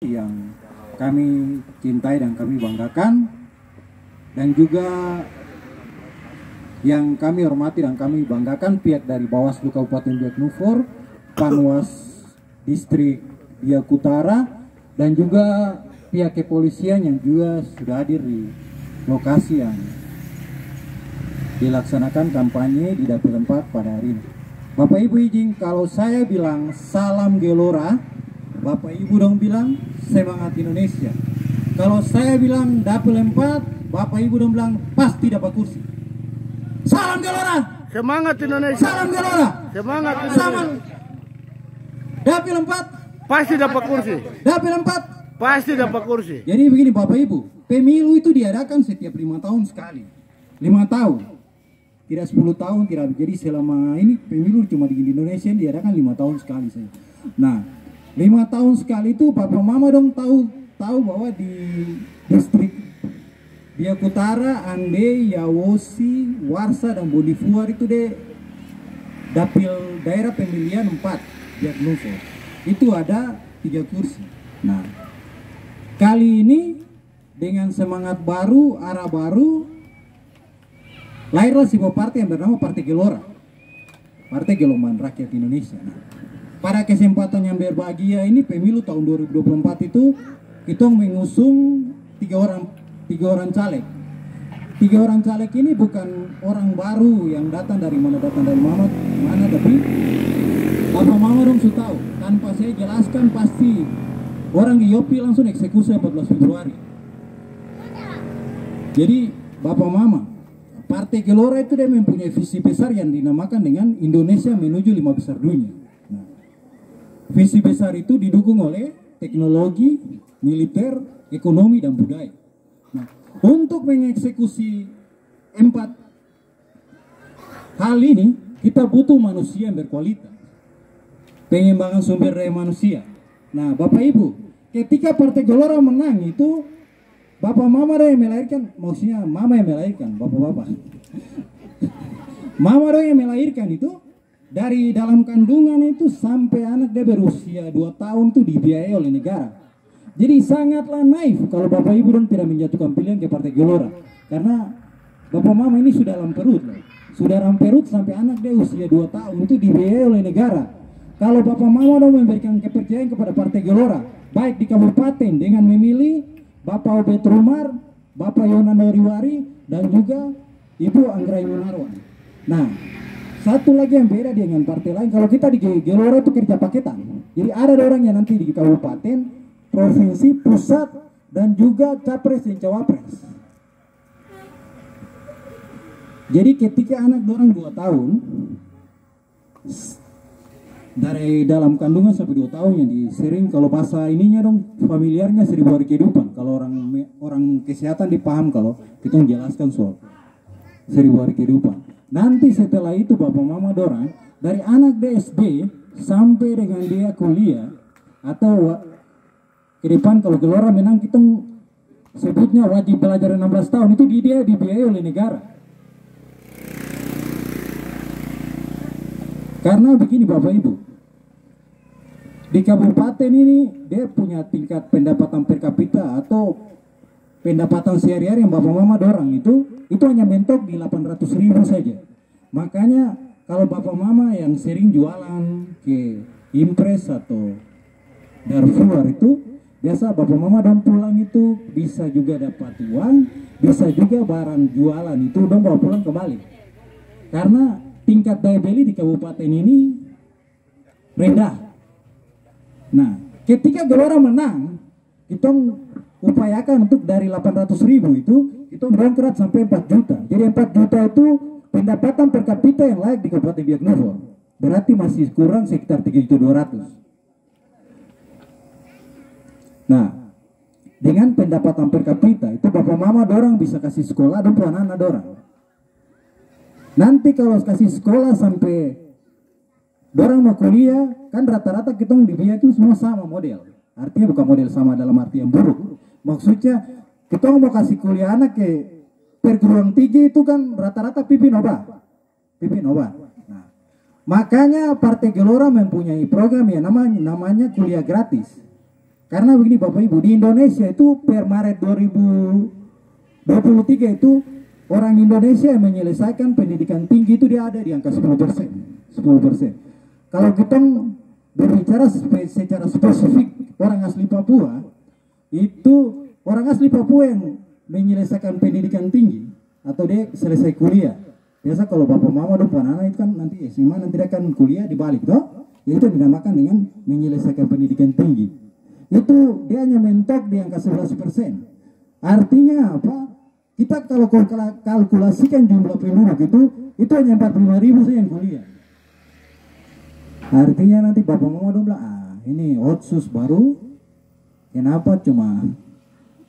yang kami cintai dan kami banggakan, dan juga yang kami hormati dan kami banggakan pihak dari Bawaslu Kabupaten Biak Numfor, Panwas Distrik Biak Utara, dan juga pihak kepolisian yang juga sudah hadir di lokasi yang dilaksanakan kampanye di Dapil 4 pada hari ini. Bapak Ibu izin kalau saya bilang salam Gelora, Bapak Ibu dong bilang semangat Indonesia. Kalau saya bilang Dapil 4, Bapak Ibu dong bilang pasti dapat kursi. Salam Gelora. Semangat Indonesia. Salam Gelora. Semangat Indonesia. Salam. Dapil 4 pasti dapat kursi. Dapil 4 pasti dapat kursi. Jadi begini Bapak Ibu, pemilu itu diadakan setiap 5 tahun sekali. 5 tahun. Tidak 10 tahun, tidak. Jadi selama ini pemilu cuma di Indonesia diadakan 5 tahun sekali saja. Nah, 5 tahun sekali itu Bapak Mama dong tahu bahwa di distrik Biak Utara, Ande, Yawosi, Warsa dan Bodifuar itu deh dapil daerah pemilihan 4 Biak Numfor. Itu ada 3 kursi. Nah, kali ini dengan semangat baru, arah baru, lahirlah sebuah partai yang bernama Partai Gelora, Partai Gelombang Rakyat Indonesia. Nah, pada kesempatan yang berbahagia ini pemilu tahun 2024 itu kita mengusung tiga orang caleg. 3 orang caleg ini bukan orang baru yang datang dari mana tapi Bapak Mama dong sudah tahu. Tanpa saya jelaskan pasti orang di Yopi langsung eksekusi 14 Februari. Jadi Bapak Mama, Partai Gelora itu dia mempunyai visi besar yang dinamakan dengan Indonesia menuju 5 besar dunia. Nah, visi besar itu didukung oleh teknologi, militer, ekonomi, dan budaya. Nah, untuk mengeksekusi 4 hal ini, kita butuh manusia yang berkualitas. Pengembangan sumber daya manusia. Nah, Bapak Ibu, ketika Partai Gelora menang itu, Bapak Mama yang melahirkan, maksudnya Mama yang melahirkan, Bapak-bapak. Mama yang melahirkan itu, dari dalam kandungan itu sampai anak dia berusia 2 tahun itu dibiayai oleh negara. Jadi sangatlah naif kalau Bapak Ibu dong tidak menjatuhkan pilihan ke Partai Gelora. Karena Bapak Mama ini sudah dalam perut. Sudah dalam perut sampai anak dia usia 2 tahun itu dibiayai oleh negara. Kalau Bapak Mama dong memberikan kepercayaan kepada Partai Gelora, baik di kabupaten dengan memilih Bapak Obed Rumar, Bapak Yonan Noriwari, dan juga Ibu Anggra Yunarwan. Nah, satu lagi yang beda dengan partai lain, kalau kita di Gelora itu kerja paketan. Jadi ada orang yang nanti di kabupaten, provinsi, pusat, dan juga capres dan cawapres. Jadi ketika anak orang 2 tahun, dari dalam kandungan sampai 2 tahun yang disering, kalau bahasa ininya dong familiarnya 1000 hari kehidupan. Kalau orang kesehatan dipaham kalau kita menjelaskan soal 1000 hari kehidupan. Nanti setelah itu Bapak Mama dorang dari anak SD sampai dengan dia kuliah atau ke depan kalau Gelora menang kita sebutnya wajib belajar 16 tahun itu dia dibiayai oleh negara. Karena begini Bapak Ibu, di kabupaten ini dia punya tingkat pendapatan per kapita atau pendapatan sehari-hari yang Bapak Mama dorang itu hanya mentok di 800.000 saja. Makanya kalau Bapak Mama yang sering jualan ke Impres atau Darfur itu biasa Bapak Mama dong pulang itu bisa juga dapat uang, bisa juga barang jualan itu dong bawa pulang kembali. Karena tingkat daya beli di kabupaten ini rendah. Nah, ketika Gelora menang, kita upayakan untuk dari 800.000 itu, kita berangkat sampai 4 juta. Jadi 4 juta itu pendapatan per kapita yang layak di Kabupaten Biak Numfor. Berarti masih kurang sekitar 3.200.000. Nah, dengan pendapatan per kapita itu Bapak Mama dorang bisa kasih sekolah dan anak-anak dorang. Nanti kalau kasih sekolah sampai dorang mau kuliah, kan rata-rata kita dibiayai itu semua sama model. Artinya bukan model sama dalam arti yang buruk. Maksudnya kita mau kasih kuliah anak ke perguruan tinggi itu kan rata-rata pipi noba. Nah, makanya Partai Gelora mempunyai program yang namanya kuliah gratis. Karena begini Bapak Ibu, di Indonesia itu per Maret 2023 itu orang Indonesia yang menyelesaikan pendidikan tinggi itu dia ada di angka 10%. 10%. Kalau kita berbicara secara spesifik orang asli Papua, itu orang asli Papua yang menyelesaikan pendidikan tinggi atau dia selesai kuliah. Biasa kalau bapak mama dan anak itu kan nanti SMA nanti dia akan kuliah dibalik toh. Itu dinamakan dengan menyelesaikan pendidikan tinggi. Itu dia hanya mentok di angka 11%. Artinya apa? Kita kalau kalkulasikan jumlah penduduk itu hanya 45.000 saja yang kuliah. Artinya nanti bapak mama dong bilang, ini otsus baru, kenapa cuma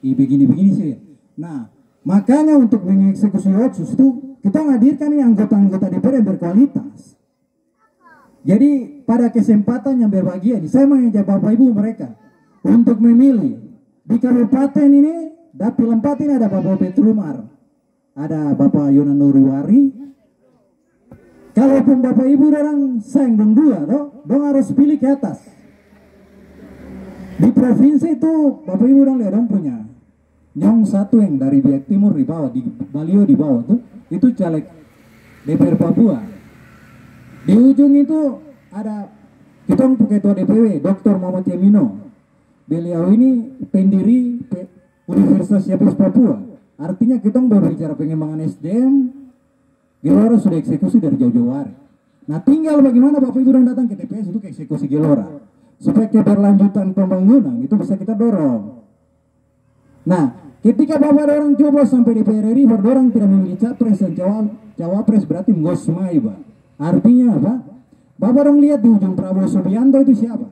begini-begini sih? Nah, makanya untuk mengeksekusi otsus itu kita menghadirkan anggota-anggota DPR yang berkualitas. Jadi pada kesempatan yang berbahagia ini, saya mengajak bapak ibu mereka untuk memilih di kabupaten ini. Dapil 4 ini ada Bapak Petrumar, ada Bapak Yonan Nuriwari. Kalaupun Bapak Ibu orang sayang dong dua, dong harus pilih ke atas. Di provinsi itu Bapak Ibu orang lihat dong punya nyong satu yang dari Biak Timur di bawah, di Balio di bawah tuh, itu caleg DPR Papua. Di ujung itu ada kita ketua DPW Dr. Muhammad Yamino. Beliau ini pendiri Universitas Siapis Papua. Artinya kita berbicara pengembangan SDM, Gelora sudah eksekusi dari jauh-jauh hari. Nah tinggal bagaimana Bapak Ibu datang ke TPS untuk eksekusi Gelora supaya keberlanjutan pembangunan itu bisa kita dorong. Nah ketika Bapak orang coba sampai DPR RI berdorong tidak memilih capres dan cawapres berarti menggosmai Pak. Artinya apa? Bapak orang lihat di ujung Prabowo Subianto itu siapa?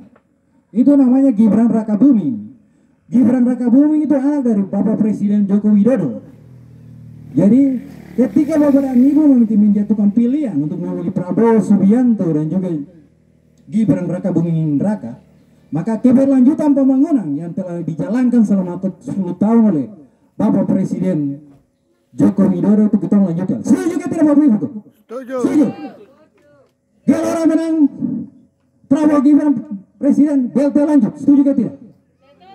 Itu namanya Gibran Rakabuming. Gibran Rakabuming itu anak dari Bapak Presiden Joko Widodo. Jadi ketika Bapak dan Ibu menjatuhkan pilihan untuk memilih Prabowo Subianto dan juga Gibran Rakabuming Raka, maka keberlanjutan pembangunan yang telah dijalankan selama 10 tahun oleh Bapak Presiden Joko Widodo itu kita lanjutkan. Setuju ke tidak Bapak Ibu? Setuju. Setuju. Gelora menang, Prabowo Gibran Presiden, BLT lanjut. Setuju ke tidak?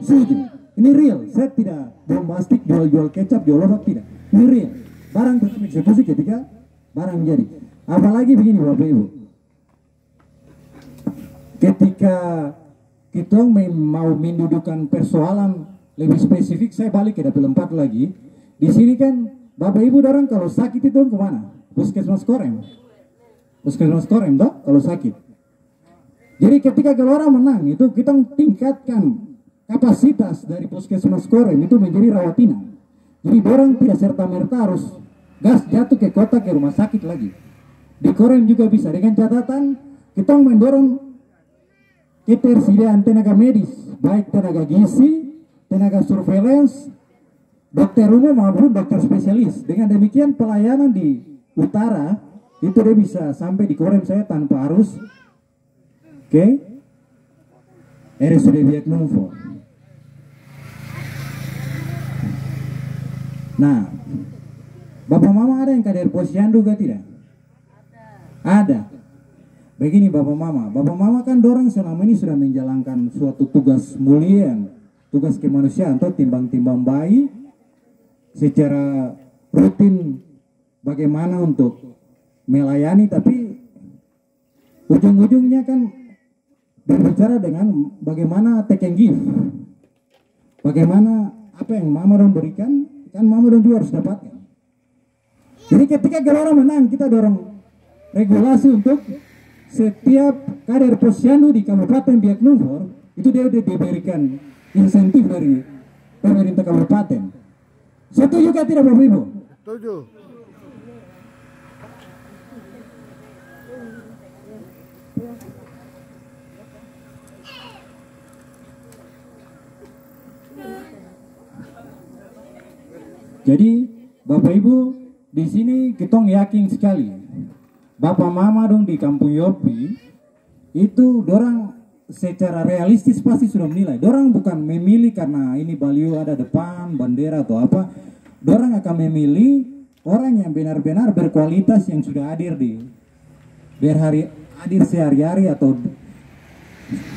Setuju. Ini real. Saya tidak bombastik jual-jual kecap, jual obat tidak. Ini real. Barang tetap eksekusi ketika barang jadi. Apalagi begini Bapak Ibu. Ketika kita mau mendudukan persoalan lebih spesifik, saya balik ke dapil 4 lagi. Di sini kan Bapak Ibu orang kalau sakit itu kemana? Puskesmas Korem. Puskesmas Korem toh kalau sakit. Jadi ketika Gelora menang itu kita tingkatkan kapasitas dari Puskesmas Korem itu menjadi rawat inap. Jadi orang tidak serta-merta harus gas jatuh ke kota ke rumah sakit lagi. Di Korem juga bisa dengan catatan kita mendorong ketersediaan tenaga medis, baik tenaga gizi, tenaga surveillance, dokter umum maupun dokter spesialis. Dengan demikian pelayanan di utara itu dia bisa sampai di Korem saya tanpa harus RSUD Biak Numfor. Nah, Bapak Mama ada yang kader posyandu gak tidak? Ada. Begini Bapak Mama kan dorang selama ini sudah menjalankan suatu tugas mulia, tugas kemanusiaan atau timbang-timbang bayi secara rutin bagaimana untuk melayani, tapi ujung-ujungnya kan berbicara dengan bagaimana take and give. Bagaimana apa yang Mama dong berikan kan Mama dong juga harus dapatkan. Jadi ketika Gelora menang kita dorong regulasi untuk setiap kader posyandu di Kabupaten Biak Numfor itu dia udah diberikan insentif dari pemerintah kabupaten. Setuju kah tidak Bapak Ibu? Setuju. Jadi Bapak Ibu di sini kita yakin sekali Bapak Mama dong di Kampung Yopi itu dorang secara realistis pasti sudah menilai. Dorang bukan memilih karena ini baliho ada depan bendera atau apa. Dorang akan memilih orang yang benar-benar berkualitas yang sudah hadir hadir sehari-hari atau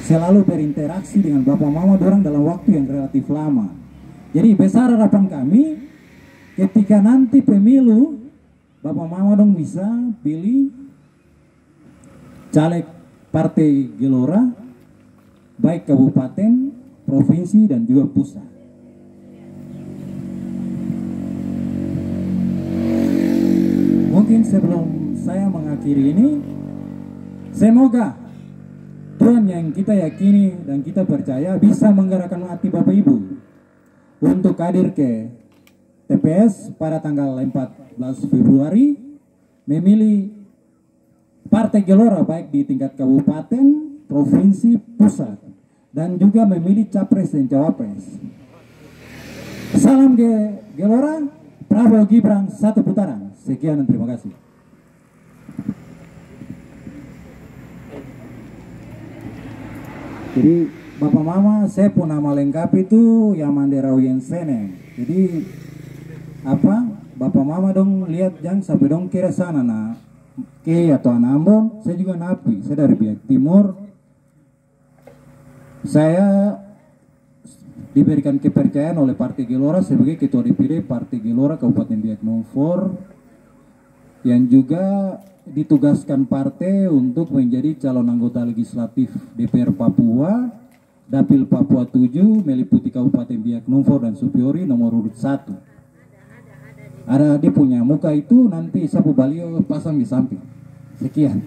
selalu berinteraksi dengan bapak mama dorang dalam waktu yang relatif lama. Jadi besar harapan kami ketika nanti pemilu bapak mama dong bisa pilih caleg Partai Gelora baik kabupaten, provinsi dan juga pusat. Mungkin sebelum saya mengakhiri ini, semoga Tuhan yang kita yakini dan kita percaya bisa menggerakkan hati Bapak Ibu untuk hadir ke TPS pada tanggal 14 Februari memilih Partai Gelora baik di tingkat kabupaten, provinsi, pusat dan juga memilih capres dan cawapres. Salam Gelora, Prabowo Gibran satu putaran. Sekian dan terima kasih. Jadi Bapak Mama, saya pun nama lengkap itu Yamandera Wiyensene. Jadi Bapak Mama dong lihat jangan sampai dong kira sana nah ke atau Anambon. Saya juga napi, saya dari pihak timur. Saya diberikan kepercayaan oleh Partai Gelora sebagai Ketua DPD Partai Gelora Kabupaten Biak Numfor, yang juga ditugaskan partai untuk menjadi calon anggota legislatif DPR Papua, Dapil Papua 7, meliputi Kabupaten Biak Numfor dan Supiori nomor urut 1. Ada dia punya muka itu, nanti sapu balio pasang di samping. Sekian.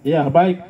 Ya, baik.